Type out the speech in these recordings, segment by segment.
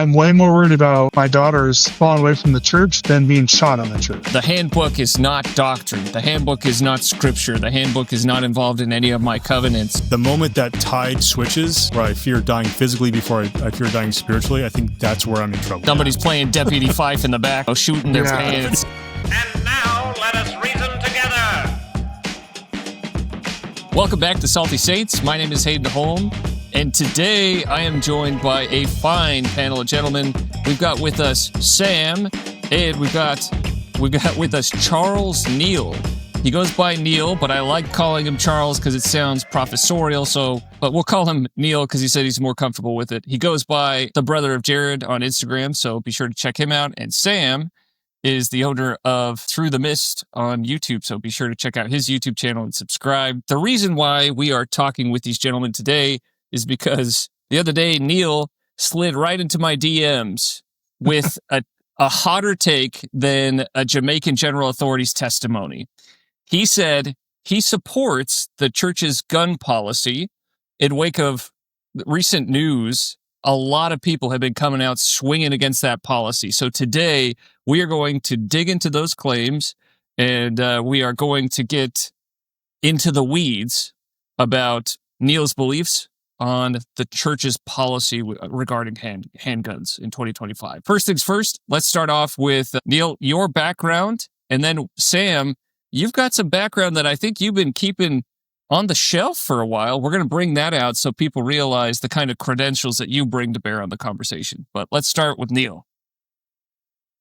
I'm way more worried about my daughters falling away from the church than being shot on the church. The handbook is not doctrine. The handbook is not scripture. The handbook is not involved in any of my covenants. The moment that tide switches, where I fear dying physically before I fear dying spiritually, I think that's where I'm in trouble. Somebody's playing Deputy Fife in the back, shooting their pants. And now let us reason together. Welcome back to Salty Saints. My name is Hayden Holm, and today I am joined by a fine panel of gentlemen. We've got with us Sam, and we've got with us Charles Neal. He goes by Neal, but I like calling him Charles because it sounds professorial. But we'll call him Neal because he said he's more comfortable with it. He goes by the brother of Jared on Instagram, so be sure to check him out. And Sam is the owner of Through the Mist on YouTube, so be sure to check out his YouTube channel and subscribe. The reason why we are talking with these gentlemen today is because the other day, Neal slid right into my DMs with a hotter take than a Jamaican General Authority's testimony. He said he supports the church's gun policy. In wake of recent news, a lot of people have been coming out swinging against that policy. So today, we are going to dig into those claims, and we are going to get into the weeds about Neal's beliefs on the church's policy regarding handguns in 2025. First things first, let's start off with Neal, your background, and then Sam, you've got some background that I think you've been keeping on the shelf for a while. We're going to bring that out so people realize the kind of credentials that you bring to bear on the conversation. But let's start with Neal.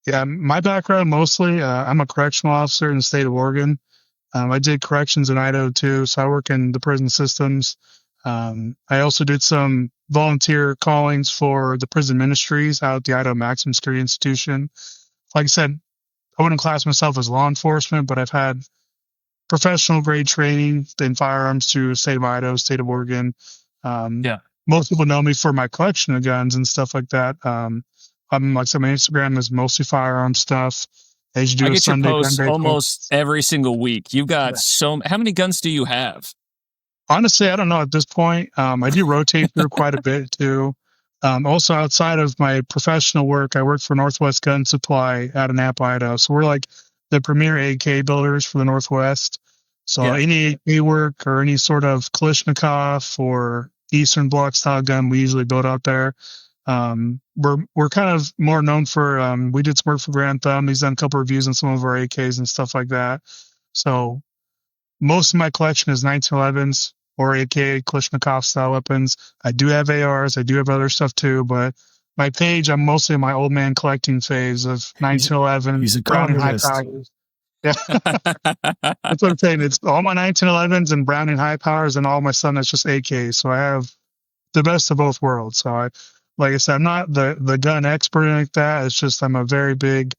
Yeah, my background mostly, I'm a correctional officer in the state of Oregon. I did corrections in Idaho too, so I work in the prison systems. I also did some volunteer callings for the prison ministries out at the Idaho Maximum Security Institution. Like I said, I wouldn't class myself as law enforcement, but I've had professional grade training in firearms through the state of Idaho, state of Oregon. Most people know me for my collection of guns and stuff like that. Like I said, my Instagram is mostly firearm stuff. I get your posts almost every single week. You've got how many guns do you have? Honestly, I don't know at this point. I do rotate through quite a bit too. Also, outside of my professional work, I work for Northwest Gun Supply out of Napa, Idaho. So we're like the premier AK builders for the Northwest. So any AK work or any sort of Kalashnikov or Eastern Bloc style gun, we usually build out there. We're kind of more known for, we did some work for Grand Thumb. He's done a couple reviews on some of our AKs and stuff like that. So most of my collection is 1911s or AK Kalashnikov style weapons. I do have ARs. I do have other stuff too, but my page, I'm mostly in my old man collecting phase of 1911. He's a Browning high powers. Yeah. That's what I'm saying. It's all my 1911s and Browning high powers, and all my son that's just AK. So I have the best of both worlds. So like I said, I'm not the gun expert like that. It's just I'm a very big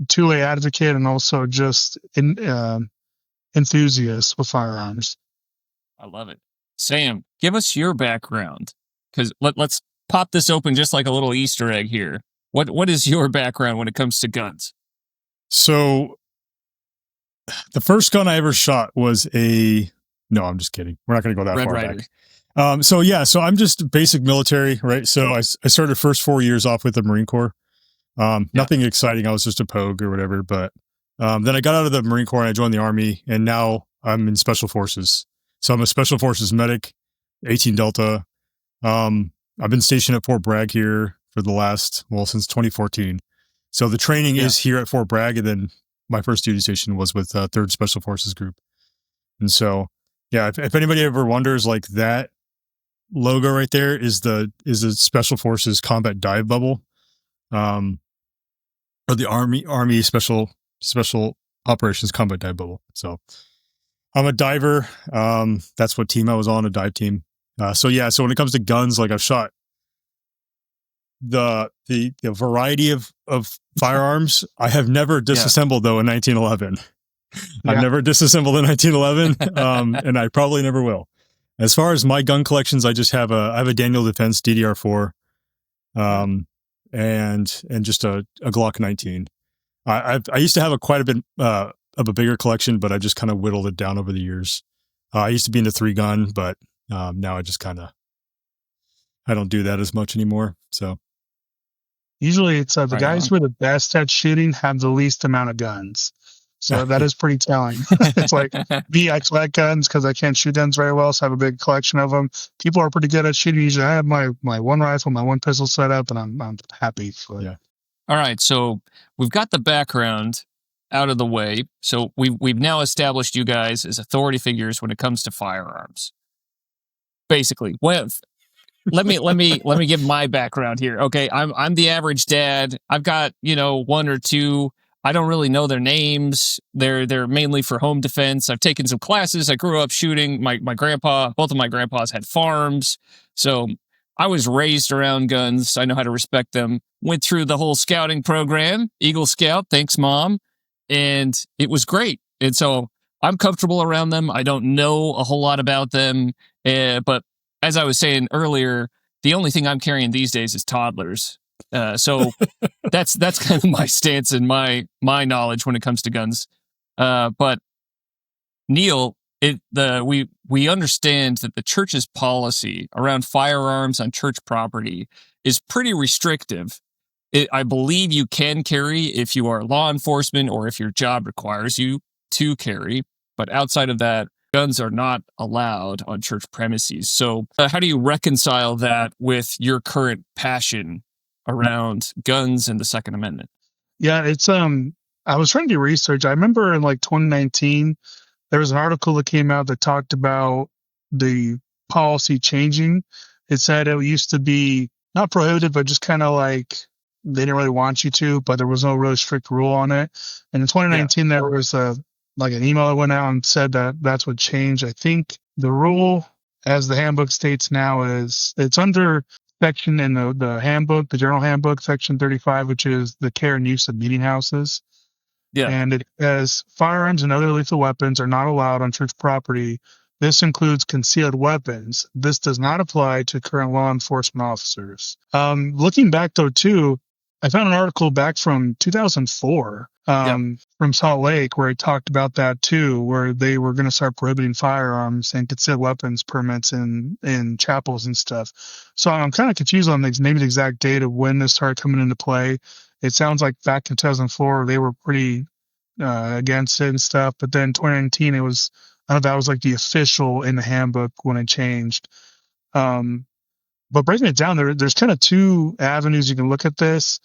two-way advocate and also just enthusiast with firearms. I love it. Sam, give us your background, because let's pop this open just like a little Easter egg here. What is your background when it comes to guns? So the first gun I ever shot was no, I'm just kidding. We're not going to go that far back. So I'm just basic military, right? So I started first 4 years off with the Marine Corps. Nothing exciting. I was just a pogue or whatever. But then I got out of the Marine Corps and I joined the Army, and now I'm in Special Forces. So I'm a Special Forces medic, 18 Delta. I've been stationed at Fort Bragg here for since 2014. So the training is here at Fort Bragg, and then my first duty station was with 3rd Special Forces Group. And so, if anybody ever wonders, like that logo right there is a Special Forces combat dive bubble, or the Army Special Operations combat dive bubble. So I'm a diver. That's what team I was on, a dive team. So when it comes to guns, like I've shot the variety of firearms. I have never disassembled though in 1911. I've never disassembled in 1911, and I probably never will. As far as my gun collections, I just have I have a Daniel Defense DDR4, and just a Glock 19. I used to have quite a bit of a bigger collection, but I just kind of whittled it down over the years. I used to be into 3-gun, but now I just I don't do that as much anymore. So Usually it's the Right guys on. who are the best at shooting have the least amount of guns. So that is pretty telling. It's like me, I collect guns because I can't shoot guns very well, so I have a big collection of them. People are pretty good at shooting. Usually I have my one rifle, my one pistol set up, and I'm happy. But Yeah. All right, so we've got the background out of the way. So we've now established you guys as authority figures when it comes to firearms. Basically, let me give my background here. Okay, I'm the average dad. I've got, one or two. I don't really know their names. They're mainly for home defense. I've taken some classes. I grew up shooting. Both of my grandpas had farms. So I was raised around guns. I know how to respect them. Went through the whole scouting program, Eagle Scout. Thanks, Mom. And it was great. And so I'm comfortable around them. I don't know a whole lot about them. But as I was saying earlier, the only thing I'm carrying these days is toddlers. So that's kind of my stance and my knowledge when it comes to guns. But Neil, we understand that the church's policy around firearms on church property is pretty restrictive. I believe you can carry if you are law enforcement or if your job requires you to carry, but outside of that, guns are not allowed on church premises. So how do you reconcile that with your current passion around guns and the Second Amendment? yeah, it's I was trying to do research. I remember in like 2019, there was an article that came out that talked about the policy changing. It said it used to be not prohibited, but just kind of like they didn't really want you to, but there was no really strict rule on it. And in 2019, there was like an email that went out and said that that's what changed. I think the rule, as the handbook states now, is it's under section in the handbook, the general handbook, section 35, which is the care and use of meeting houses. Yeah. And it says firearms and other lethal weapons are not allowed on church property. This includes concealed weapons. This does not apply to current law enforcement officers. Looking back though, too, I found an article back from 2004 from Salt Lake where it talked about that too, where they were going to start prohibiting firearms and concealed weapons permits in chapels and stuff. So I'm kind of confused on maybe the exact date of when this started coming into play. It sounds like back in 2004 they were pretty against it and stuff, but then 2019 it was, I don't know, that was like the official in the handbook when it changed. But breaking it down, there's kind of two avenues you can look at this.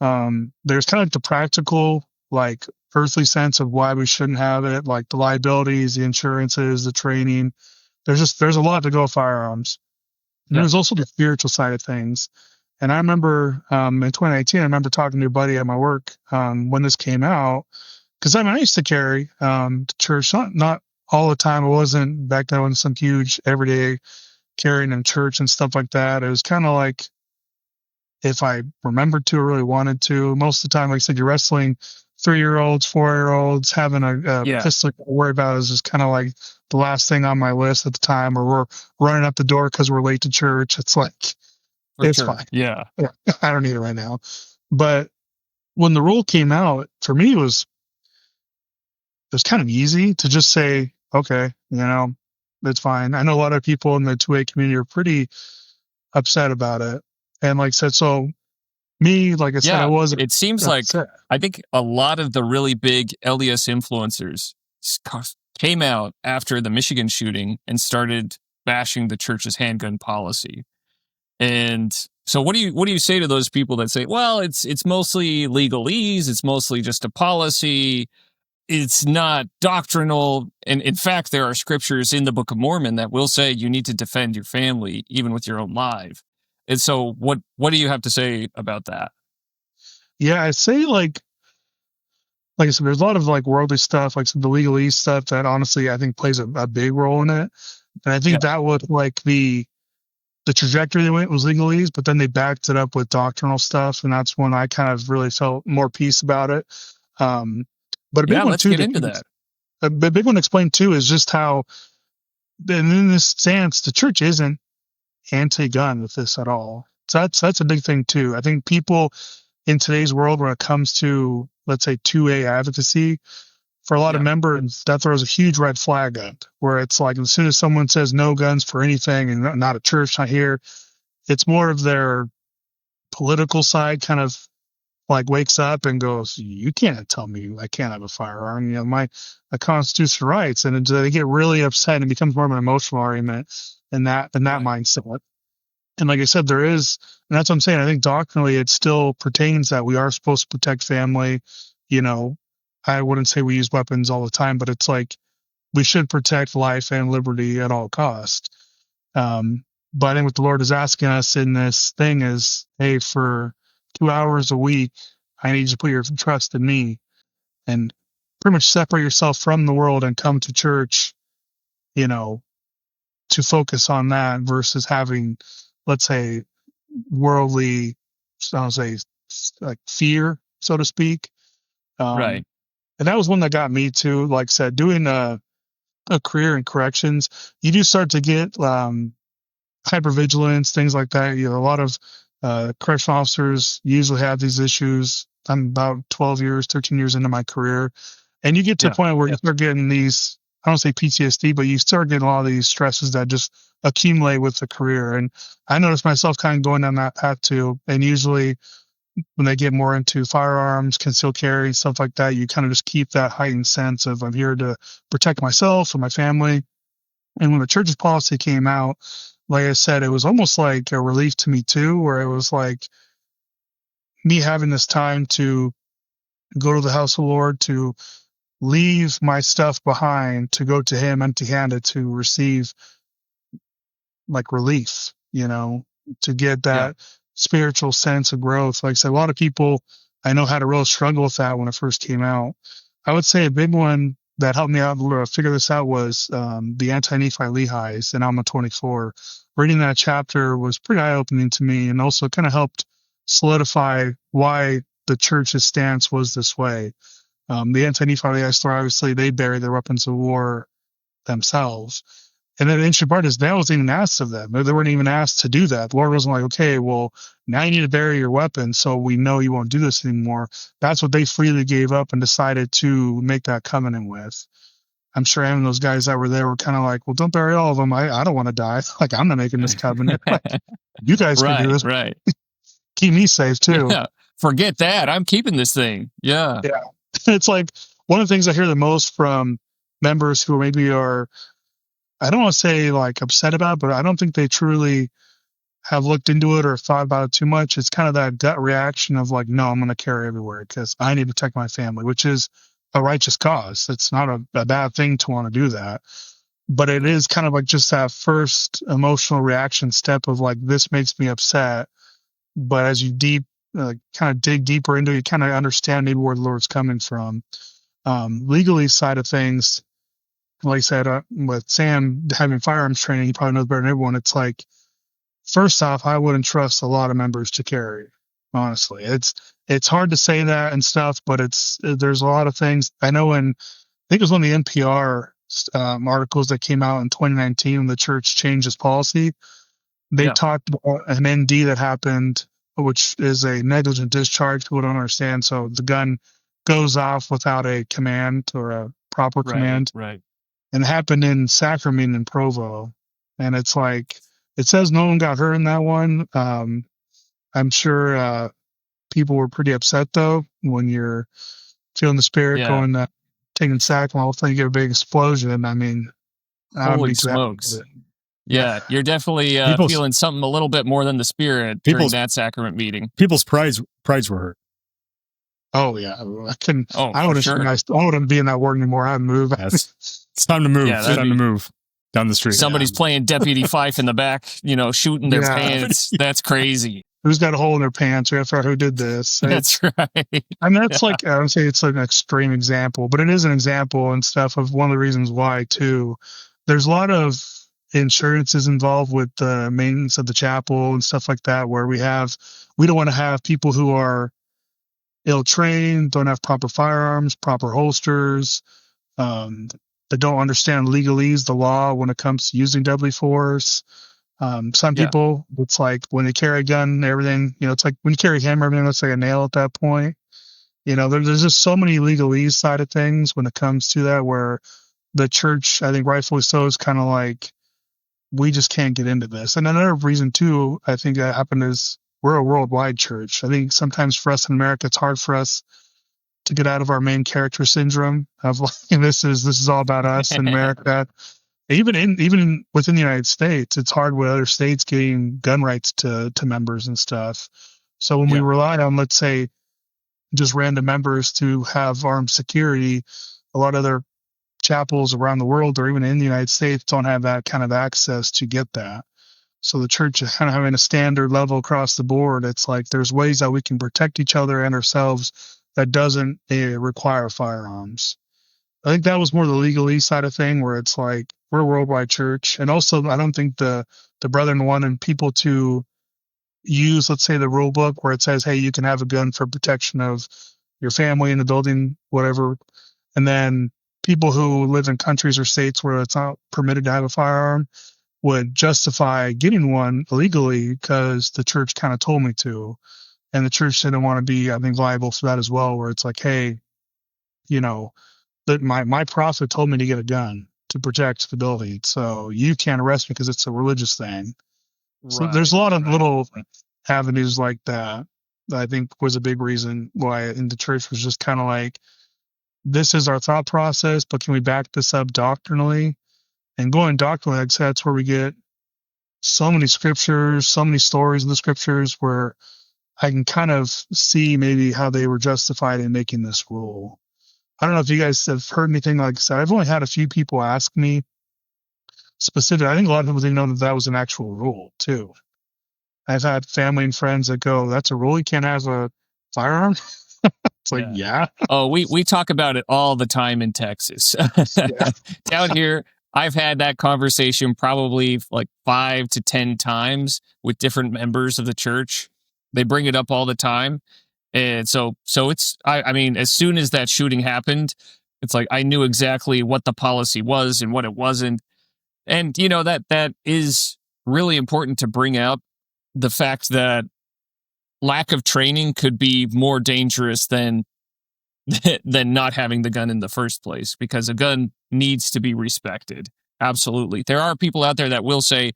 There's kind of like the practical, like earthly sense of why we shouldn't have it, like the liabilities, the insurances, the training. There's a lot to go with firearms. And there's also the spiritual side of things. And I remember in 2018, I remember talking to a buddy at my work when this came out, because I used to carry to church, not all the time. It wasn't back then. It wasn't some huge everyday carrying in church and stuff like that. It was kind of like if I remembered to or really wanted to. Most of the time, like I said, you're wrestling 3-year-olds, 4-year-olds, having a pistol to worry about is just kind of like the last thing on my list at the time, or we're running up the door because we're late to church. It's like, it's fine. Yeah. I don't need it right now. But when the rule came out, for me, it was kind of easy to just say, okay, that's fine. I know a lot of people in the 2A community are pretty upset about it. And like I said, so me, like I said, I wasn't. It seems upset. like, I think a lot of the really big LDS influencers came out after the Michigan shooting and started bashing the church's handgun policy. And so what do you say to those people that say, well, it's mostly legalese, it's mostly just a policy, it's not doctrinal, and in fact there are scriptures in the Book of Mormon that will say you need to defend your family even with your own life. And so what do you have to say about that? Yeah, I say like I said, there's a lot of like worldly stuff, like the legalese stuff that honestly I think plays a big role in it. And I think that was like the trajectory they went was legalese, but then they backed it up with doctrinal stuff, and that's when I kind of really felt more peace about it. But a big one let's too, get into that. A big one to explain too is just how, and in this stance, the church isn't anti-gun with this at all. So that's a big thing too. I think people in today's world, when it comes to, let's say, 2A advocacy, for a lot of members, that throws a huge red flag up, where it's like as soon as someone says no guns for anything, and not a church, not here, it's more of their political side kind of like wakes up and goes, you can't tell me I can't have a firearm. My constitutional rights, and they get really upset and it becomes more of an emotional argument in that mindset. And like I said, there is, and that's what I'm saying. I think doctrinally it still pertains that we are supposed to protect family. I wouldn't say we use weapons all the time, but it's like we should protect life and liberty at all costs. But I think what the Lord is asking us in this thing is, hey, for 2 hours a week, I need you to put your trust in me and pretty much separate yourself from the world and come to church, to focus on that versus having, let's say, worldly, I would say, like fear, so to speak. Right. And that was one that got me too. Like I said, doing a career in corrections, you do start to get hypervigilance, things like that. A lot of correctional officers usually have these issues. I'm about 13 years into my career. And you get to a point where you start getting these, I don't say PTSD, but you start getting a lot of these stresses that just accumulate with the career. And I noticed myself kind of going down that path too. And usually when they get more into firearms, concealed carry, stuff like that, you kind of just keep that heightened sense of I'm here to protect myself and my family. And when the church's policy came out, like I said, it was almost like a relief to me too, where it was like me having this time to go to the house of the Lord, to leave my stuff behind, to go to him empty-handed, to receive like relief, to get that spiritual sense of growth. Like I said, a lot of people I know had a real struggle with that when it first came out. I would say a big one that helped me out figure this out was the Anti-Nephi Lehi's in Alma 24. Reading that chapter was pretty eye-opening to me, and also kind of helped solidify why the church's stance was this way. The Anti-Nephi Lehi's story, obviously, they bury their weapons of war themselves. And then the interesting part is that wasn't even asked of them. They weren't even asked to do that. The Lord wasn't like, okay, well, now you need to bury your weapon so we know you won't do this anymore. That's what they freely gave up and decided to make that covenant with. I'm sure having those guys that were there were kind of like, well, don't bury all of them. I don't want to die. Like, I'm not making this covenant. Like, you guys can do this. Right. Keep me safe too. Yeah. Forget that. I'm keeping this thing. Yeah. Yeah. It's like one of the things I hear the most from members who maybe are, I don't want to say like upset about it, but I don't think they truly have looked into it or thought about it too much. It's kind of that gut reaction of like, no, I'm going to carry everywhere because I need to protect my family, which is a righteous cause. It's not a bad thing to want to do that. But it is kind of like just that first emotional reaction step of like, this makes me upset. But as you kind of dig deeper into it, you kind of understand maybe where the Lord's coming from. Legally side of things, like I said, with Sam having firearms training, he probably knows better than everyone. It's like, first off, I wouldn't trust a lot of members to carry. Honestly, it's hard to say that and stuff, but there's a lot of things. I know I think it was one of the NPR articles that came out in 2019 when the church changed its policy. They talked about an ND that happened, which is a negligent discharge. People don't understand. So the gun goes off without a command or a proper command. Right. And it happened in Sacramento and Provo. And it's like, it says no one got hurt in that one. I'm sure people were pretty upset though when you're feeling the spirit going, taking sack, and all of a sudden you get a big explosion. I mean, holy smokes! Yeah, you're definitely feeling something a little bit more than the spirit during that sacrament meeting. People's prides were hurt. Oh yeah, I couldn't. Oh, I wouldn't. Sure. I wouldn't be in that ward anymore. I'd move. It's time to move. Yeah, it's time to move down the street. Somebody's playing Deputy Fife in the back, shooting their pants. That's crazy. Who's got a hole in their pants? We have to figure out who did this. That's right. I mean, that's like, I don't say it's an extreme example, but it is an example and stuff of one of the reasons why too. There's a lot of insurances involved with the maintenance of the chapel and stuff like that, where we don't want to have people who are ill-trained, don't have proper firearms, proper holsters, that don't understand legalese, the law when it comes to using deadly force. Some people, it's like when they carry a gun, everything, it's like when you carry a hammer, everything looks like a nail at that point. There's just so many legalese side of things when it comes to that, where the church, I think rightfully so, is kind of like, we just can't get into this. And another reason too, I think that happened is we're a worldwide church. I think sometimes for us in America, it's hard for us to get out of our main character syndrome of like, this is all about us in America. Even within the United States, it's hard with other states getting gun rights to members and stuff. So when we rely on, let's say, just random members to have armed security, a lot of other chapels around the world or even in the United States don't have that kind of access to get that. So the church is kind of having a standard level across the board. It's like there's ways that we can protect each other and ourselves that doesn't require firearms. I think that was more the legalese side of thing, where it's like we're a worldwide church. And also, I don't think the brethren wanted people to use, let's say, the rule book where it says, hey, you can have a gun for protection of your family in the building, whatever. And then people who live in countries or states where it's not permitted to have a firearm would justify getting one illegally because the church kind of told me to. And the church didn't want to be, I think, liable for that as well, where it's like, hey, that my prophet told me to get a gun to protect the building. So you can't arrest me because it's a religious thing. So there's a lot of little avenues like that I think was a big reason why in the church was just kind of like, this is our thought process, but can we back this up doctrinally? And going doctrinally, like I said, that's where we get so many scriptures, so many stories in the scriptures where I can kind of see maybe how they were justified in making this rule. I don't know if you guys have heard anything like I said. I've only had a few people ask me specific. I think a lot of people didn't know that was an actual rule too. I've had family and friends that go, that's a rule? You can't have a firearm? It's like, yeah. Oh, we talk about it all the time in Texas. Down here, I've had that conversation probably like 5 to 10 times with different members of the church. They bring it up all the time. And so it's, I mean, as soon as that shooting happened, it's like I knew exactly what the policy was and what it wasn't. And, that is really important to bring out the fact that lack of training could be more dangerous than not having the gun in the first place, because a gun needs to be respected. Absolutely. There are people out there that will say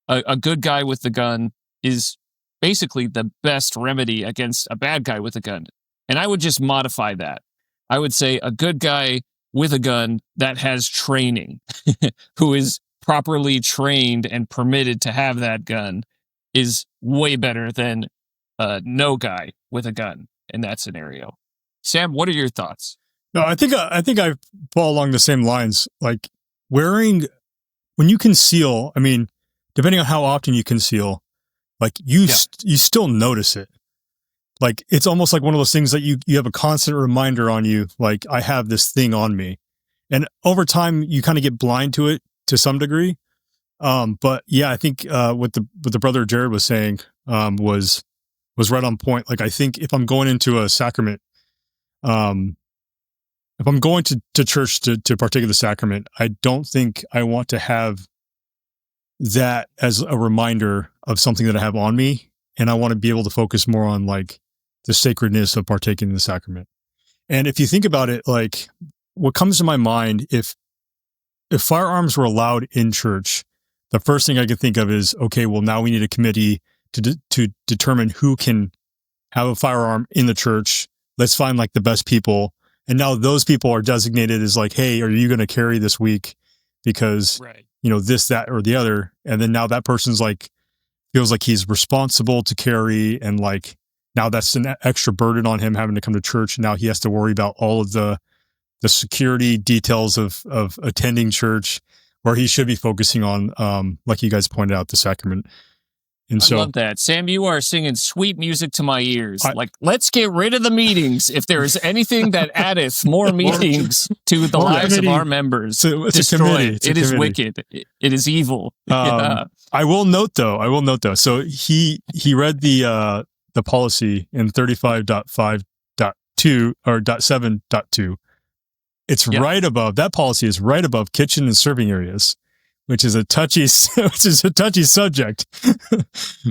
a good guy with the gun is basically the best remedy against a bad guy with a gun. And I would just modify that. I would say a good guy with a gun that has training, who is properly trained and permitted to have that gun, is way better than no guy with a gun in that scenario. Sam, what are your thoughts? No, I think I fall along the same lines. Like when you conceal, I mean, depending on how often you conceal, like you still notice it. Like it's almost like one of those things that you have a constant reminder on you. Like I have this thing on me, and over time you kind of get blind to it to some degree. But yeah, I think what the brother Jared was saying was right on point. Like I think if I'm going into a sacrament, if I'm going to church to partake of the sacrament, I don't think I want to have that as a reminder of something that I have on me. And I want to be able to focus more on like the sacredness of partaking in the sacrament. And if you think about it, like what comes to my mind, if firearms were allowed in church, the first thing I could think of is, okay, well, now we need a committee to determine who can have a firearm in the church. Let's find like the best people. And now those people are designated as like, hey, are you going to carry this week? Because, this, that, or the other. And then now that person's like, feels like he's responsible to carry. And like, now that's an extra burden on him having to come to church. Now he has to worry about all of the security details of attending church, where he should be focusing on, like you guys pointed out, the sacrament. And I love that. Sam, you are singing sweet music to my ears. Let's get rid of the meetings. If there is anything that addeth more meetings to the lives of our members, it's destroy it. It is wicked. It is evil. I will note though. So he read the policy in 35.5.2 or .7.2. It's right above, that policy is right above kitchen and serving areas, which is a touchy subject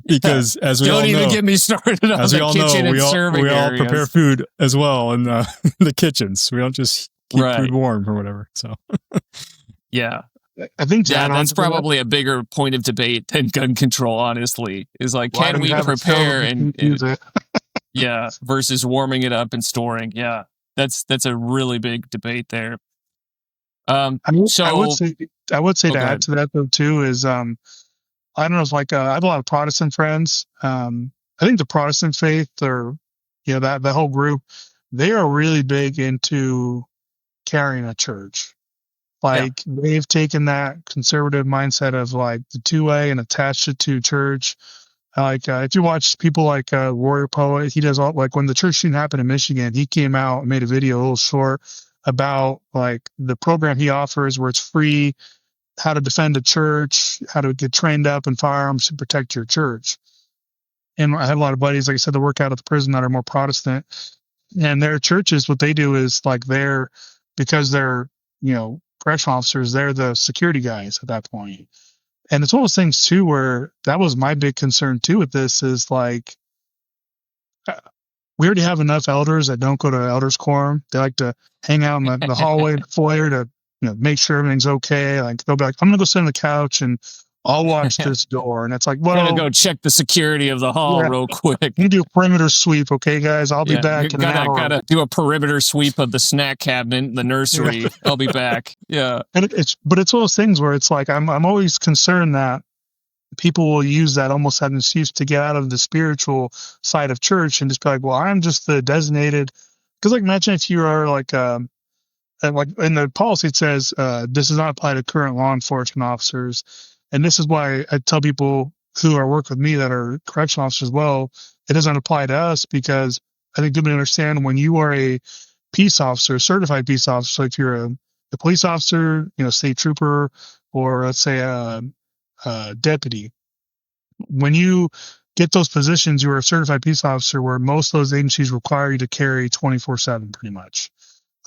because as we all know, don't even get me started on the kitchen and serving areas. We all prepare food as well in the kitchens. We don't just keep food warm or whatever. So yeah. I think to add on that's to that, probably a bigger point of debate than gun control, honestly, is like, why can do we we have a stove prepare if we and can't use it? yeah, versus warming it up and storing. Yeah, that's a really big debate there. I would So, say oh, to go add ahead. to that though too is I don't know, it's like I have a lot of Protestant friends. I think the Protestant faith, or that whole group, they are really big into carrying a church. Yeah. Like they've taken that conservative mindset of like the 2A and attached it to church. Like if you watch people like Warrior Poet, he does all, like when the church shooting happened in Michigan, he came out and made a video, a little short, about like the program he offers where it's free, how to defend a church, how to get trained up in firearms to protect your church. And I have a lot of buddies, like I said, that work out at the prison that are more Protestant, and their churches, what they do is like because they're correctional officers, they're the security guys at that point. And it's one of those things too where that was my big concern too with this is like we already have enough elders that don't go to elders quorum. They like to hang out in the hallway, the foyer to make sure everything's okay. Like they'll be like, I'm gonna go sit on the couch and I'll watch this door. And it's like, Gotta well, go check the security of the hall yeah, real quick. you do a perimeter sweep, okay, guys? I'll be Yeah, back in an hour. gotta do a perimeter sweep of the snack cabinet in the nursery. Yeah. I'll be back. Yeah, And it's one of those things where it's like I'm always concerned that people will use that almost as an excuse to get out of the spiritual side of church and just be like, well, I'm just the designated. Because like imagine if you are like like in the policy it says this does not apply to current law enforcement officers, and this is why I tell people who are work with me that are correctional officers, well, it doesn't apply to us because I think people understand when you are a peace officer, certified peace officer, like if you're a police officer, state trooper, or let's say a deputy, when you get those positions, you're a certified peace officer where most of those agencies require you to carry 24/7 pretty much.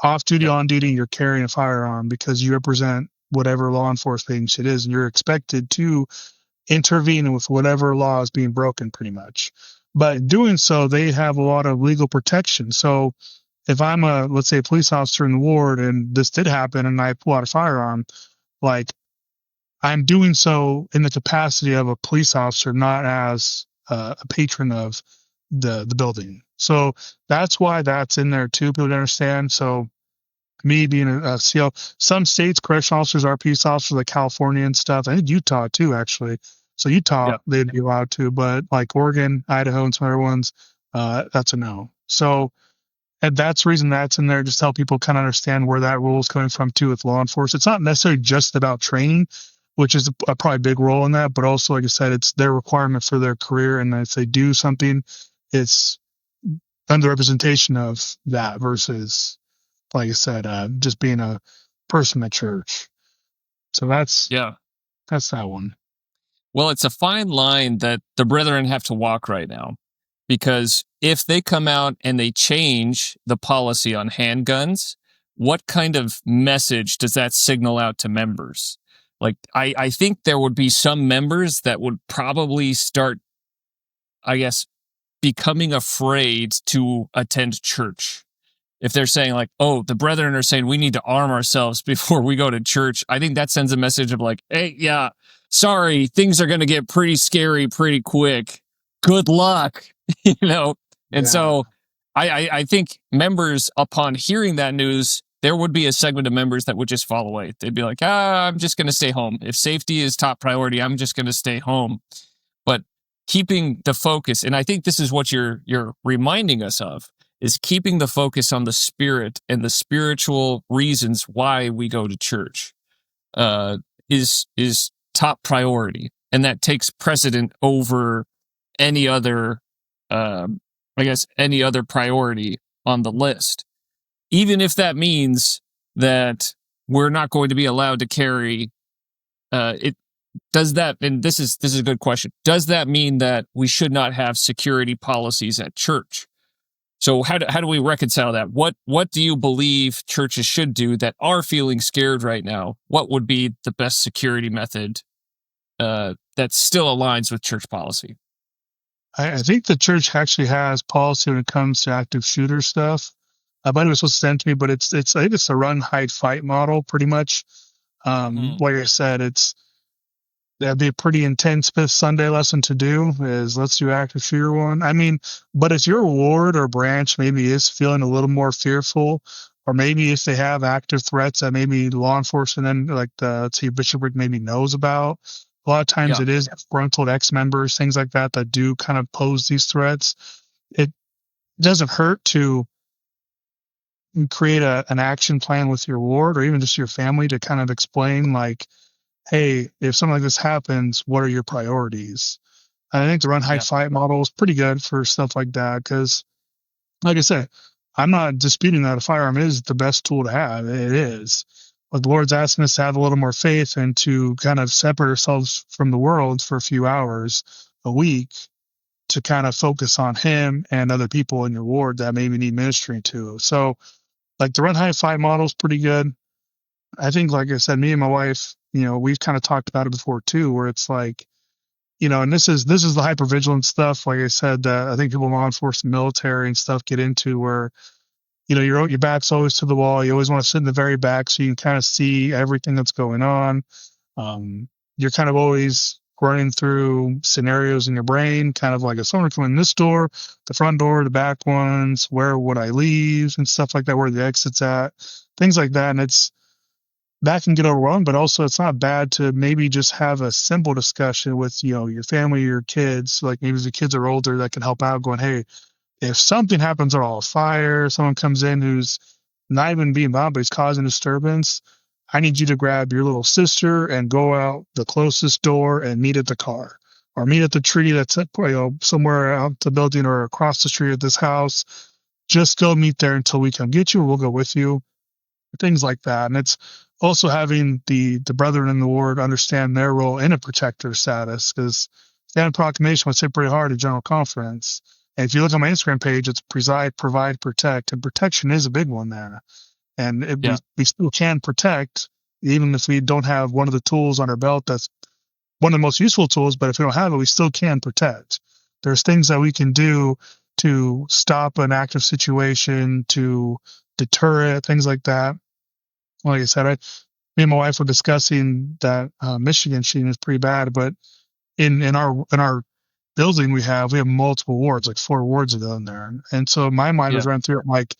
Off duty, Yep. on duty, you're carrying a firearm because you represent whatever law enforcement agency it is, and you're expected to intervene with whatever law is being broken pretty much. But in doing so, they have a lot of legal protection. So if I'm let's say a police officer in the ward and this did happen and I pull out a firearm, like I'm doing so in the capacity of a police officer, not as a patron of the building. So that's why that's in there too. People to understand. So me being a CL, some states correctional officers are peace officers, like California and stuff. I think Utah too, actually. So Utah Yep. they'd be allowed to, but like Oregon, Idaho, and some other ones, that's a no. So and that's the reason that's in there, just to help people kind of understand where that rule is coming from too with law enforcement. It's not necessarily just about training, which is a probably big role in that, but also, like I said, it's their requirement for their career. And if they do something, it's under representation of that versus, like I said, just being a person at church. So that's yeah. that one. Well, it's a fine line that the brethren have to walk right now, because if they come out and they change the policy on handguns, what kind of message does that signal out to members? Like, I think there would be some members that would probably start, I guess, becoming afraid to attend church. If they're saying like, oh, the brethren are saying we need to arm ourselves before we go to church, I think that sends a message of like, hey, yeah, sorry, things are going to get pretty scary pretty quick. Good luck, And so I think members, upon hearing that news, there would be a segment of members that would just fall away. They'd be like, I'm just going to stay home. If safety is top priority, I'm just going to stay home. But keeping the focus, and I think this is what you're reminding us of, is keeping the focus on the spirit and the spiritual reasons why we go to church is top priority, and that takes precedent over any other, any other priority on the list, even if that means that we're not going to be allowed to carry it. Does that, and this is a good question, does that mean that we should not have security policies at church? So how do we reconcile that? What do you believe churches should do that are feeling scared right now? What would be the best security method that still aligns with church policy? I think the church actually has policy when it comes to active shooter stuff. I thought it was supposed to send to me, but it's I think it's a run, hide, fight model pretty much. Like I said, that'd be a pretty intense fifth Sunday lesson to do is let's do active shooter one. I mean, but if your ward or branch maybe is feeling a little more fearful, or maybe if they have active threats that maybe law enforcement and like let's say bishopric maybe knows about, a lot of times it is disgruntled ex-members, things like that do kind of pose these threats. It doesn't hurt to create an action plan with your ward or even just your family to kind of explain like, hey, if something like this happens, what are your priorities? And I think the run, hide, fight model is pretty good for stuff like that because, like I said, I'm not disputing that a firearm is the best tool to have. It is. But the Lord's asking us to have a little more faith and to kind of separate ourselves from the world for a few hours a week to kind of focus on Him and other people in your ward that maybe need ministering to. So, like the run, hide, fight model is pretty good. I think, like I said, me and my wife, we've kind of talked about it before too, where it's like, and this is the hypervigilance stuff. Like I said, I think people in law enforcement, military, and stuff get into where, your back's always to the wall. You always want to sit in the very back so you can kind of see everything that's going on. You're kind of always running through scenarios in your brain, kind of like if someone come in this door, the front door, the back ones, where would I leave and stuff like that, where the exit's at, things like that. And that can get overwhelmed, but also it's not bad to maybe just have a simple discussion with, your family, your kids, like maybe the kids are older that can help out going, hey, if something happens at all, fire, someone comes in who's not even being violent, but he's causing disturbance, I need you to grab your little sister and go out the closest door and meet at the car or meet at the tree that's somewhere out the building or across the street at this house. Just go meet there until we come get you or we'll go with you. Things like that. And it's also having the brethren in the ward understand their role in a protector status because that proclamation was hit pretty hard at General Conference. And if you look on my Instagram page, it's preside, provide, protect. And protection is a big one there. And we still can protect, even if we don't have one of the tools on our belt that's one of the most useful tools. But if we don't have it, we still can protect. There's things that we can do to stop an active situation, to deter it, things like that. Like I said, me and my wife were discussing that Michigan shooting is pretty bad, but in our building we have multiple wards, like 4 wards of them there, and so my mind was running through it like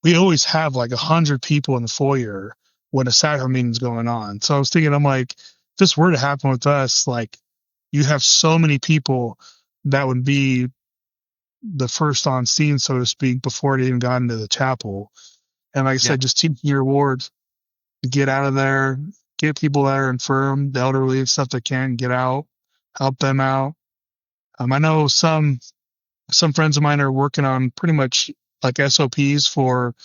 we always have like 100 people in the foyer when a sacrament meeting's going on. So I was thinking, I'm like, if this were to happen with us, like you have so many people that would be the first on scene, so to speak, before it even got into the chapel. And like I said, just teaching your ward to get out of there, get people that are infirm, the elderly and stuff that can't get out, help them out. I know some friends of mine are working on pretty much like SOPs for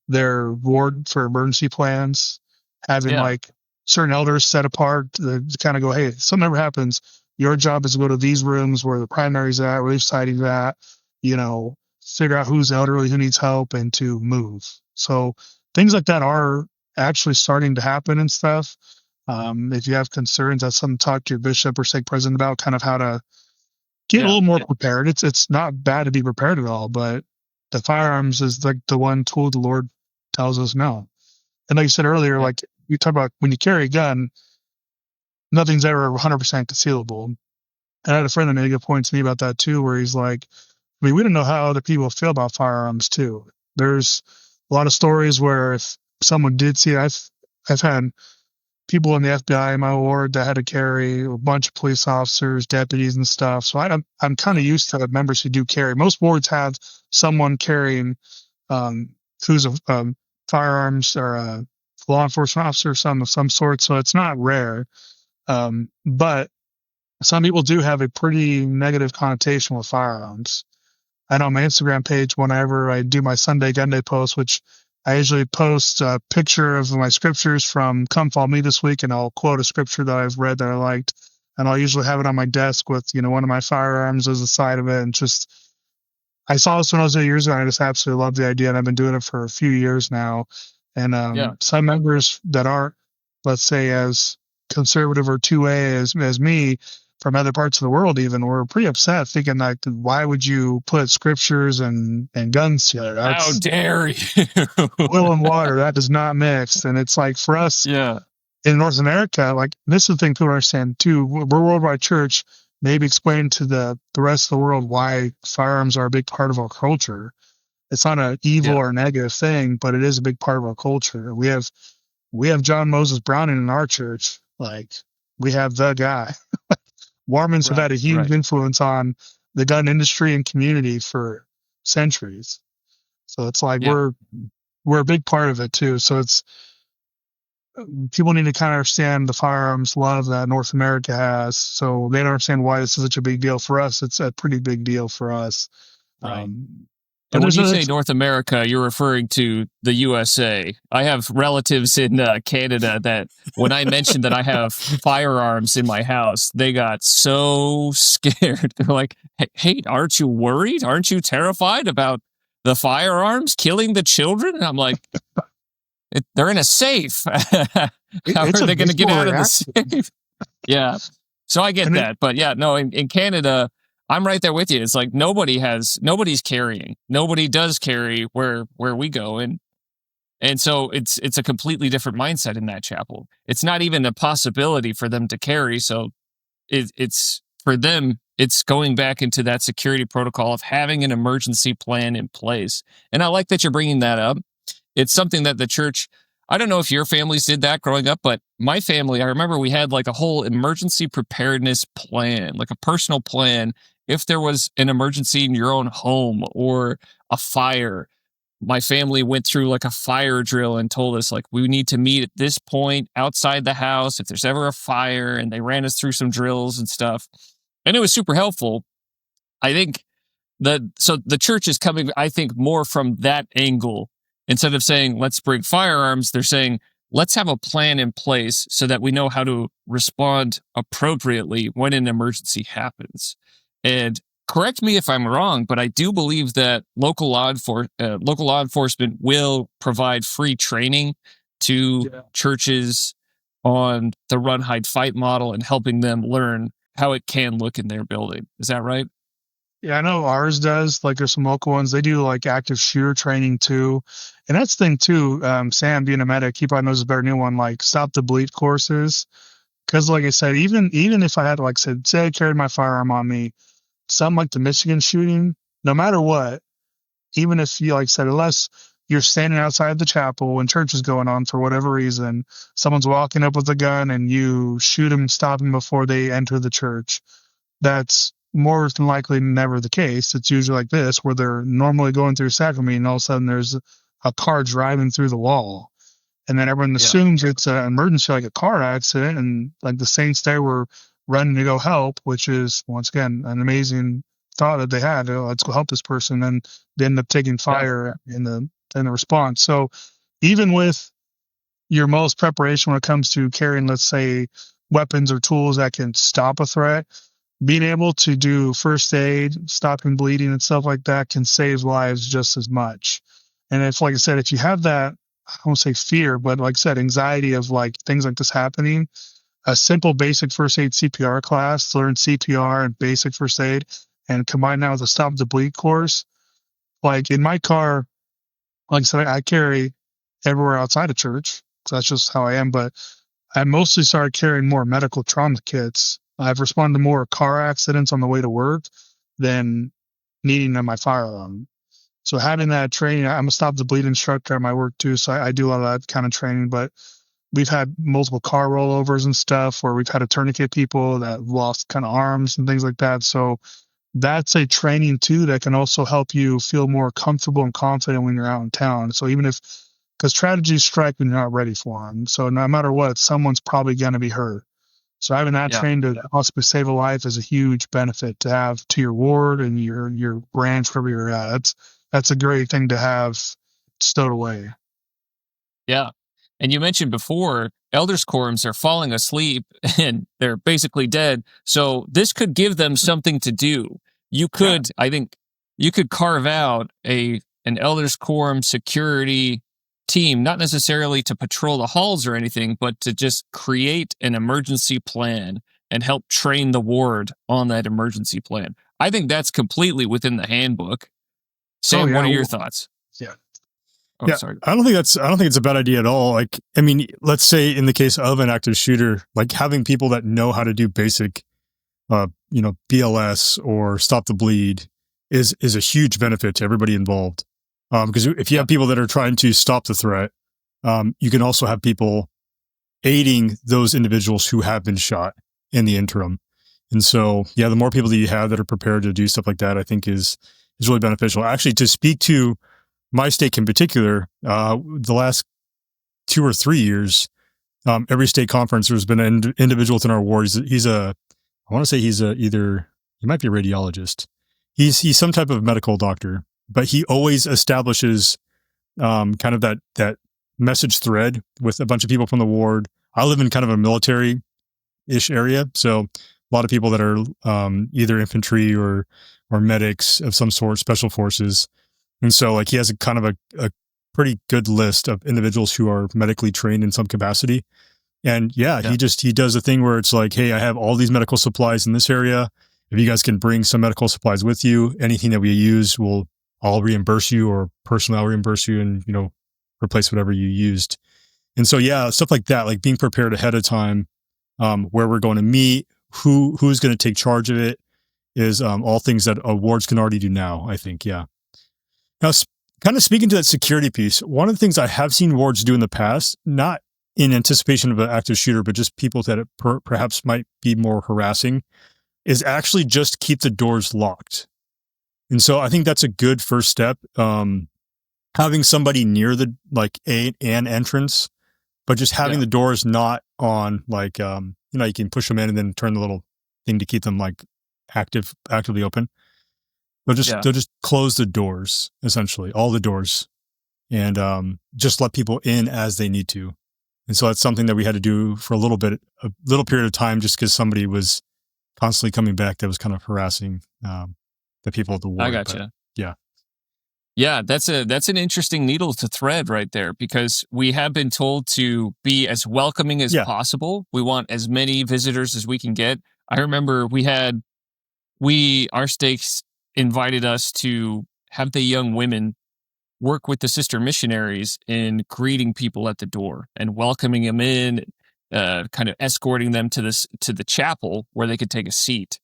their ward for emergency plans, having like certain elders set apart to kind of go, hey, if something ever happens, your job is to go to these rooms where the primary's at, where they've siding's at, figure out who's elderly, who needs help, and to move. So things like that are actually starting to happen and stuff. If you have concerns, that's something to talk to your bishop or stake president about, kind of how to get a little more prepared. It's not bad to be prepared at all, but the firearms is like the one tool the Lord tells us no. And like you said earlier, like you talk about when you carry a gun, nothing's ever 100% concealable. And I had a friend that made a good point to me about that too, where he's like, I mean, we don't know how other people feel about firearms too. There's a lot of stories where if someone did see it, I've had people in the FBI in my ward that had to carry, a bunch of police officers, deputies and stuff. So I'm kind of used to members who do carry. Most wards have someone carrying who's a firearms or a law enforcement officer of some sort. So it's not rare. But some people do have a pretty negative connotation with firearms. I know on my Instagram page, whenever I do my Sunday Gun Day post, which I usually post a picture of my scriptures from Come Follow Me this week, and I'll quote a scripture that I've read that I liked, and I'll usually have it on my desk with, one of my firearms as the side of it. And just, I saw this when I was 8 years ago, and I just absolutely love the idea, and I've been doing it for a few years now. And some members that aren't, let's say, as conservative or 2A as me, from other parts of the world even, were pretty upset, thinking like, why would you put scriptures and guns together? How dare you? Oil and water, that does not mix. And it's like, for us, in North America, like this is the thing people understand too. We're a worldwide church. Maybe explain to the rest of the world why firearms are a big part of our culture. It's not an evil Yeah. or negative thing, but it is a big part of our culture. We have John Moses Browning in our church. Like we have the guy. Mormons have had a huge Right. influence on the gun industry and community for centuries. So it's like Yeah. we're a big part of it too. So it's people need to kind of understand the firearms love that North America has, so they don't understand why this is such a big deal for us. It's a pretty big deal for us. Right. But And when there's you other, say North America, you're referring to the USA. I have relatives in Canada that when I mentioned that I have firearms in my house, they got so scared. They're like, hey, aren't you worried? Aren't you terrified about the firearms killing the children? And I'm like, they're in a safe. How it's are a they going to get visceral out of the reaction. safe? Yeah. So I get And that. But yeah, no, in Canada, I'm right there with you. It's like nobody's carrying. Nobody does carry where we go. And so it's a completely different mindset in that chapel. It's not even a possibility for them to carry. So it's for them, it's going back into that security protocol of having an emergency plan in place. And I like that you're bringing that up. It's something that the church, I don't know if your families did that growing up, but my family, I remember we had like a whole emergency preparedness plan, like a personal plan. If there was an emergency in your own home or a fire, my family went through like a fire drill and told us like we need to meet at this point outside the house if there's ever a fire, and they ran us through some drills and stuff. And it was super helpful. I think so the church is coming, I think, more from that angle. Instead of saying let's bring firearms, they're saying let's have a plan in place so that we know how to respond appropriately when an emergency happens. And correct me if I'm wrong, but I do believe that local law enforcement will provide free training to churches on the run, hide, fight model and helping them learn how it can look in their building. Is that right? yeah, I know ours does. Like there's some local ones. They do like active shooter training too. And that's the thing too. Sam being a medic, he probably knows a better new one, like stop the bleed courses. Because like I said, even if I had like said, say I carried my firearm on me, something like the Michigan shooting, no matter what, even if you like said, unless you're standing outside the chapel when church is going on for whatever reason, someone's walking up with a gun and you shoot them, stop them before they enter the church. That's more than likely never the case. It's usually like this, where they're normally going through a sacrament and all of a sudden there's a car driving through the wall. And then everyone assumes it's an emergency, like a car accident. And like the saints there were running to go help, which is once again an amazing thought that they had. Oh, let's go help this person. And they end up taking fire in the response. So even with your most preparation when it comes to carrying, let's say, weapons or tools that can stop a threat, being able to do first aid, stopping bleeding and stuff like that can save lives just as much. And if, like I said, if you have that, I won't say fear, but like I said, anxiety of like things like this happening, a simple basic first aid CPR class to learn CPR and basic first aid and combine that with a stop the bleed course. Like in my car, like I said, I carry everywhere outside of church because that's just how I am. But I mostly started carrying more medical trauma kits. I've responded to more car accidents on the way to work than needing my firearm. So having that training, I'm a stop the bleed instructor at my work too. So I do a lot of that kind of training, but we've had multiple car rollovers and stuff where we've had to tourniquet people that lost kind of arms and things like that. So that's a training too that can also help you feel more comfortable and confident when you're out in town. So even if, because tragedies strike when you're not ready for them. So no matter what, someone's probably going to be hurt. So having that trained to possibly save a life is a huge benefit to have to your ward and your branch wherever you're at. That's a great thing to have stowed away. Yeah. And you mentioned before, elders quorums are falling asleep and they're basically dead. So this could give them something to do. You could, I think, you could carve out an elders quorum security team, not necessarily to patrol the halls or anything, but to just create an emergency plan and help train the ward on that emergency plan. I think that's completely within the handbook. Sam, what are your thoughts? Yeah. Oh, yeah, sorry. I don't think it's a bad idea at all. Like, I mean, let's say in the case of an active shooter, like having people that know how to do basic, BLS or stop the bleed is a huge benefit to everybody involved. Because if you have people that are trying to stop the threat, you can also have people aiding those individuals who have been shot in the interim. And so, yeah, the more people that you have that are prepared to do stuff like that, I think is really beneficial. Actually, to speak to my stake in particular, the last 2 or 3 years, every state conference, there's been an individual within our ward. I want to say he might be a radiologist. He's some type of medical doctor, but he always establishes kind of that message thread with a bunch of people from the ward. I live in kind of a military-ish area, so a lot of people that are either infantry or medics of some sort, special forces. And so like he has a kind of a pretty good list of individuals who are medically trained in some capacity. And yeah, he does a thing where it's like, hey, I have all these medical supplies in this area. If you guys can bring some medical supplies with you, anything that we use, I'll reimburse you, or personally I'll reimburse you and, replace whatever you used. And so, yeah, stuff like that, like being prepared ahead of time, where we're going to meet, who's going to take charge of it, is all things that wards can already do now, I think. Yeah. Now, kind of speaking to that security piece, one of the things I have seen wards do in the past, not in anticipation of an active shooter, but just people that perhaps might be more harassing, is actually just keep the doors locked. And so I think that's a good first step. Having somebody near the an entrance, but just having the doors not on, you can push them in and then turn the little thing to keep them like actively open. They'll just close the doors, essentially, all the doors, and just let people in as they need to. And so that's something that we had to do for a little period of time, just because somebody was constantly coming back that was kind of harassing the people at the ward. I gotcha. Yeah. Yeah, that's an interesting needle to thread right there, because we have been told to be as welcoming as possible. We want as many visitors as we can get. I remember our stakes invited us to have the young women work with the sister missionaries in greeting people at the door and welcoming them in, kind of escorting them to the chapel where they could take a seat.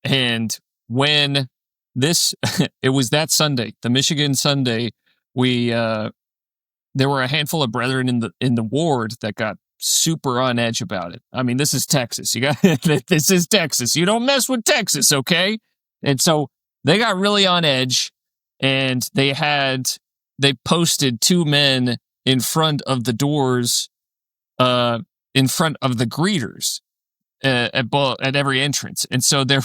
And when it was that Sunday, the Michigan Sunday, there were a handful of brethren in the ward that got super on edge about it. I mean, this is Texas. This is Texas. You don't mess with Texas, okay? And so they got really on edge, and they posted 2 men in front of the doors, in front of the greeters at every entrance. And so there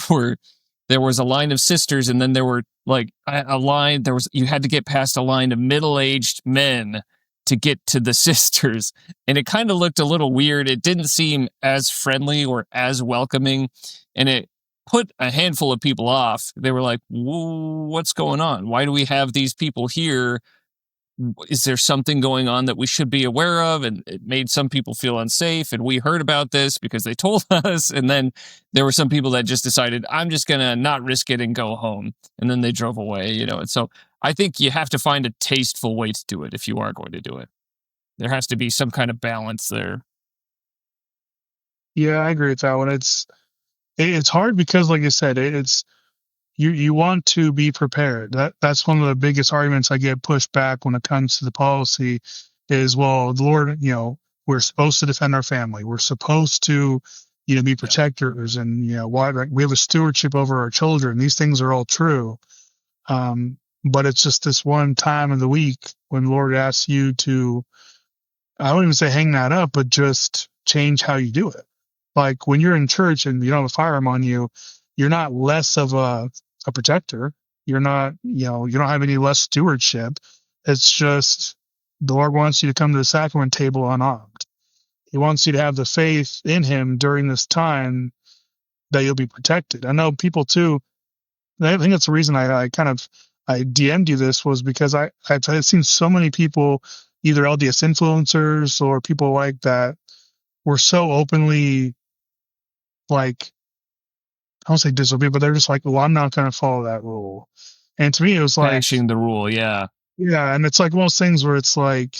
was a line of sisters, and then there were like a line. You had to get past a line of middle-aged men to get to the sisters, and it kind of looked a little weird. It didn't seem as friendly or as welcoming, and it put a handful of people off. They were like, what's going on? Why do we have these people here? Is there something going on that we should be aware of? And it made some people feel unsafe. And we heard about this because they told us. And then there were some people that just decided, I'm just going to not risk it and go home. And then they drove away, And so I think you have to find a tasteful way to do it if you are going to do it. There has to be some kind of balance there. Yeah, I agree with that one. It's hard because, like I said, you want to be prepared. That's one of the biggest arguments I get pushed back when it comes to the policy is, well, the Lord, we're supposed to defend our family. We're supposed to, be protectors, and we have a stewardship over our children. These things are all true. But it's just this one time of the week when the Lord asks you to, I don't even say hang that up, but just change how you do it. Like when you're in church and you don't have a firearm on you, you're not less of a protector. You're not, you don't have any less stewardship. It's just the Lord wants you to come to the sacrament table unarmed. He wants you to have the faith in Him during this time that you'll be protected. I know people too. I think that's the reason I DM'd you this, was because I've seen so many people, either LDS influencers or people like that, were so openly, like, I don't say disobedient, but they're just like, well, I'm not going to follow that rule. And to me, it was like, bashing the rule. Yeah. Yeah, and it's like one of those things where it's like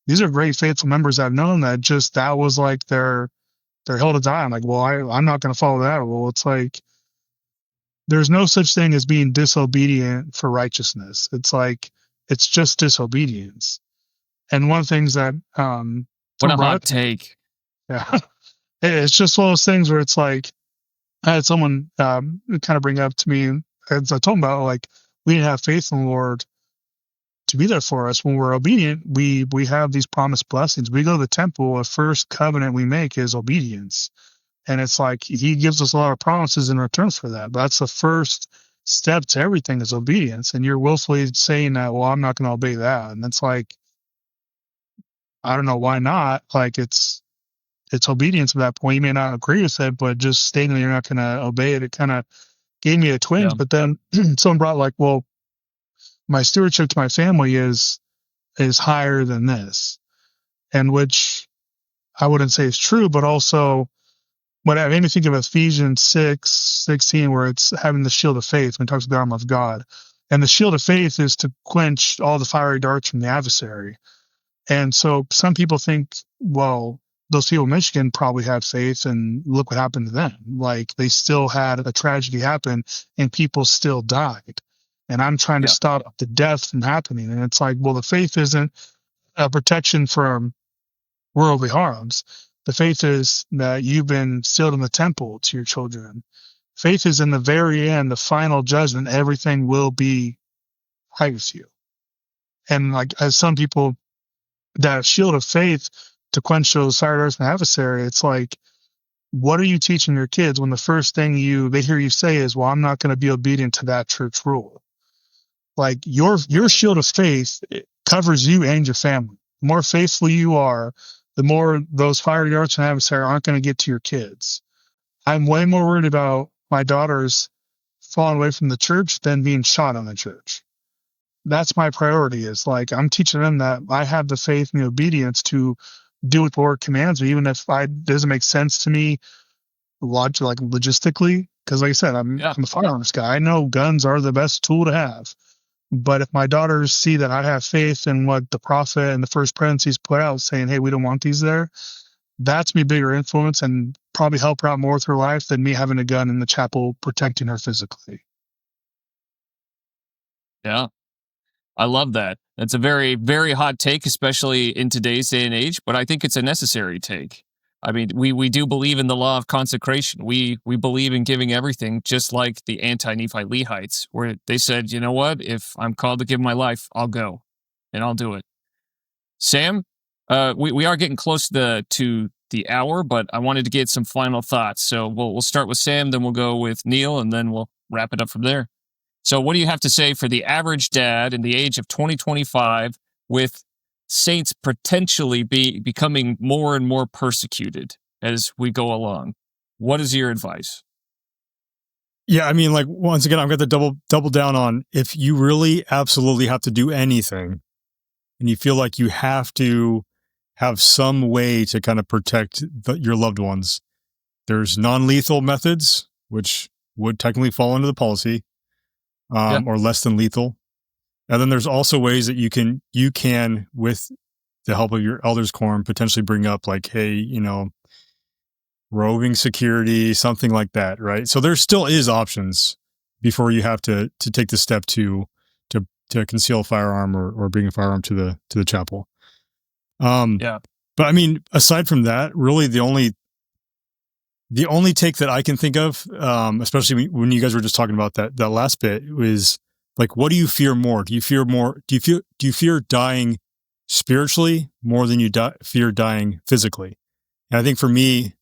these are great faithful members I've known that was like their hill to die. I'm like, well, I'm not going to follow that rule. It's like there's no such thing as being disobedient for righteousness. It's like it's just disobedience. And one of the things that What a someone brought hot up to me, take. yeah, it's just one of those things where it's like I had someone kind of bring up to me as I told them about like we need to have faith in the Lord to be there for us when we're obedient. We have these promised blessings. We go to the temple. The first covenant we make is obedience, and it's like He gives us a lot of promises in return for that. But that's the first step to everything is obedience, and you're willfully saying that. Well, I'm not going to obey that, and it's like I don't know why not. Like it's obedience at that point. You may not agree with it, but just stating that you're not going to obey it, it kind of gave me a twinge. Yeah. But then someone brought like, well, my stewardship to my family is higher than this, and which I wouldn't say is true, but also what it made me think of Ephesians 6:16, where it's having the shield of faith when it talks about the armor of God. And the shield of faith is to quench all the fiery darts from the adversary. And so some people think, well, those people in Michigan probably have faith, and look what happened to them. Like they still had a tragedy happen and people still died. And I'm trying to Yeah. stop the death from happening. And it's like, well, the faith isn't a protection from worldly harms. The faith is that you've been sealed in the temple to your children. Faith is in the very end, the final judgment, everything will be right with you. And like as some people, that shield of faith to quench those fire darts from the adversary, it's like, what are you teaching your kids when the first thing they hear you say is, well, I'm not going to be obedient to that church rule? Like your shield of faith covers you and your family. The more faithful you are, the more those fiery darts from the adversary aren't going to get to your kids. I'm way more worried about my daughters falling away from the church than being shot in the church. That's my priority. Is like I'm teaching them that I have the faith and the obedience to do what the Lord commands me, even if it doesn't make sense to me logistically. Because like I said, I'm a firearms guy. I know guns are the best tool to have. But if my daughters see that I have faith in what the prophet and the first presidencies put out saying, hey, we don't want these there, that's me bigger influence and probably help her out more with her life than me having a gun in the chapel protecting her physically. Yeah. I love that. That's a very, very hot take, especially in today's day and age, but I think it's a necessary take. I mean, we do believe in the law of consecration. We believe in giving everything, just like the anti-Nephi Lehites, where they said, you know what, if I'm called to give my life, I'll go, and I'll do it. Sam, we are getting close to the hour, but I wanted to get some final thoughts. So we'll start with Sam, then we'll go with Neil, and then we'll wrap it up from there. So what do you have to say for the average dad in the age of 2025 with saints potentially becoming more and more persecuted as we go along? What is your advice? Yeah, I mean, like, once again, I'm going to double down on, if you really absolutely have to do anything and you feel like you have to have some way to kind of protect your loved ones, there's non-lethal methods, which would technically fall under the policy. Or less than lethal. And then there's also ways that you can, with the help of your elders quorum, potentially bring up like, hey, roving security, something like that, right? So there still is options before you have to take the step to conceal a firearm or bring a firearm to the chapel. But I mean, aside from that, really the only take that I can think of, especially when you guys were just talking about that last bit, was like, what do you fear more? Do you fear dying spiritually more than you fear dying physically? And I think for me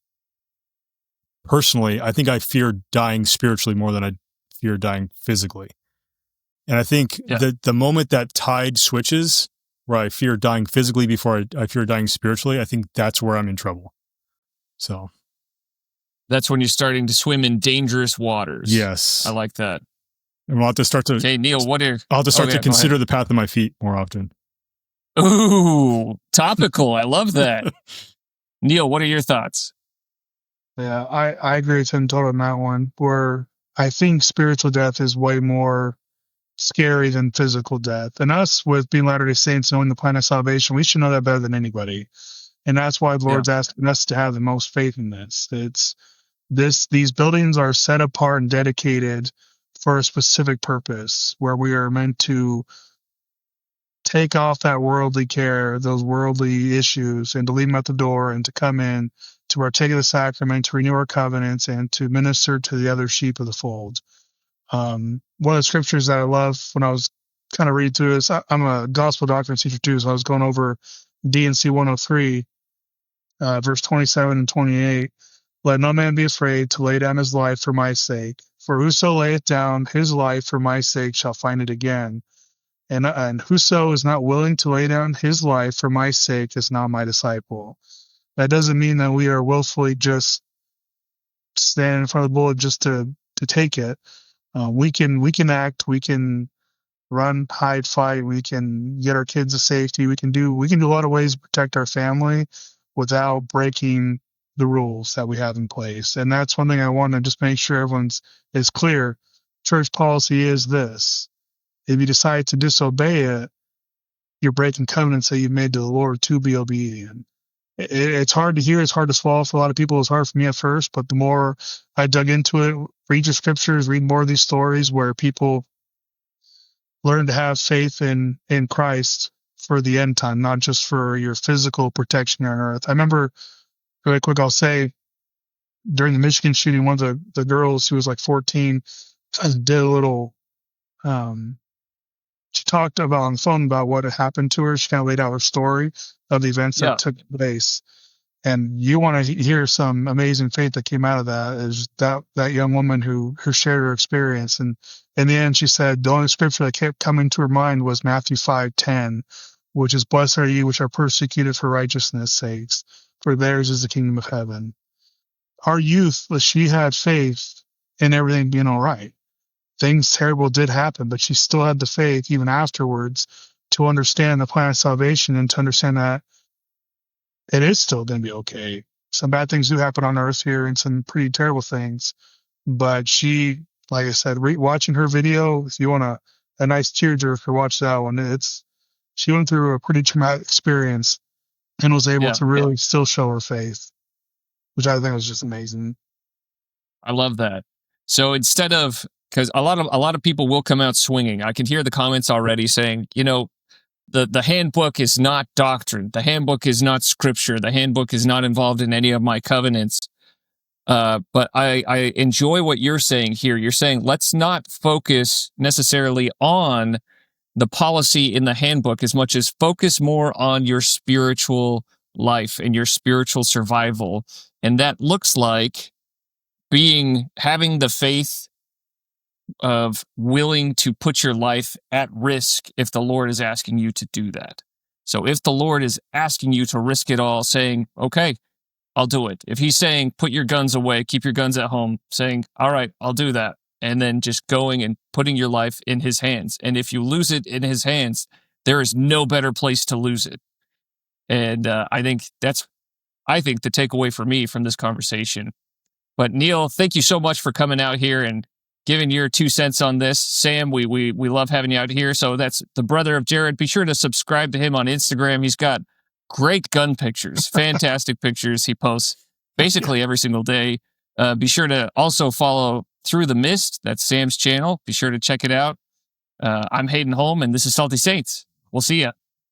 personally, I think I fear dying spiritually more than I fear dying physically. And I think that the moment that tide switches, where I fear dying physically before I fear dying spiritually, I think that's where I'm in trouble. So. That's when you're starting to swim in dangerous waters. Yes. I like that. And we'll have to start to... Okay, Neil, I'll have to start to consider the path of my feet more often. Ooh, topical. I love that. Neil, what are your thoughts? Yeah, I agree with him totally on that one, where I think spiritual death is way more scary than physical death. And us, with being Latter-day Saints, knowing the plan of salvation, we should know that better than anybody. And that's why the Lord's asking us to have the most faith in this. These buildings are set apart and dedicated for a specific purpose, where we are meant to take off that worldly care, those worldly issues, and to leave them at the door, and to come in to partake of the sacrament, to renew our covenants, and to minister to the other sheep of the fold. One of the scriptures that I love when I was kind of reading through this, I'm a gospel doctrine teacher too, so I was going over D&C 103, verse 27 and 28. Let no man be afraid to lay down his life for my sake, for whoso layeth down his life for my sake shall find it again. And whoso is not willing to lay down his life for my sake is not my disciple. That doesn't mean that we are willfully just standing in front of the bullet just to take it. We can act, we can run, hide, fight, we can get our kids to safety, we can do a lot of ways to protect our family without breaking the rules that we have in place. And that's one thing I want to just make sure everyone's is clear. Church policy is this. If you decide to disobey it, you're breaking covenants that you've made to the Lord to be obedient. It's hard to hear. It's hard to swallow for a lot of people. It's hard for me at first, but the more I dug into it, read the scriptures, read more of these stories where people learn to have faith in Christ for the end time, not just for your physical protection on earth. I remember, really quick, I'll say, during the Michigan shooting, one of the girls who was like 14 did a little, she talked about on the phone about what had happened to her. She kind of laid out her story of the events that took place. And you want to hear some amazing faith that came out of that, is that young woman who shared her experience. And in the end, she said the only scripture that kept coming to her mind was Matthew 5:10, which is, blessed are ye which are persecuted for righteousness' sakes, for theirs is the kingdom of heaven. Our youth, she had faith in everything being all right. Things terrible did happen, but she still had the faith even afterwards to understand the plan of salvation and to understand that it is still going to be okay. Some bad things do happen on earth here and some pretty terrible things. But she, like I said, watching her video, if you want a nice tearjerker, watch that one. She went through a pretty traumatic experience and was able to really still show her faith, which I think was just amazing. I love that. So instead of, because a lot of people will come out swinging. I can hear the comments already saying, the handbook is not doctrine. The handbook is not scripture. The handbook is not involved in any of my covenants. But I enjoy what you're saying here. You're saying, let's not focus necessarily on the policy in the handbook as much as focus more on your spiritual life and your spiritual survival. And that looks like having the faith of willing to put your life at risk if the Lord is asking you to do that. So if the Lord is asking you to risk it all, saying, okay, I'll do it. If he's saying, put your guns away, keep your guns at home, saying, all right, I'll do that. And then just going and putting your life in his hands. And if you lose it in his hands, there is no better place to lose it. And I think the takeaway for me from this conversation. But Neil, thank you so much for coming out here and giving your 2 cents on this. Sam, we love having you out here. So that's the brother of Jared. Be sure to subscribe to him on Instagram. He's got great gun pictures, fantastic pictures he posts basically every single day. Be sure to also follow Through the Mist. That's Sam's channel. Be sure to check it out. I'm Hayden Holm, and this is Salty Saints. We'll see ya.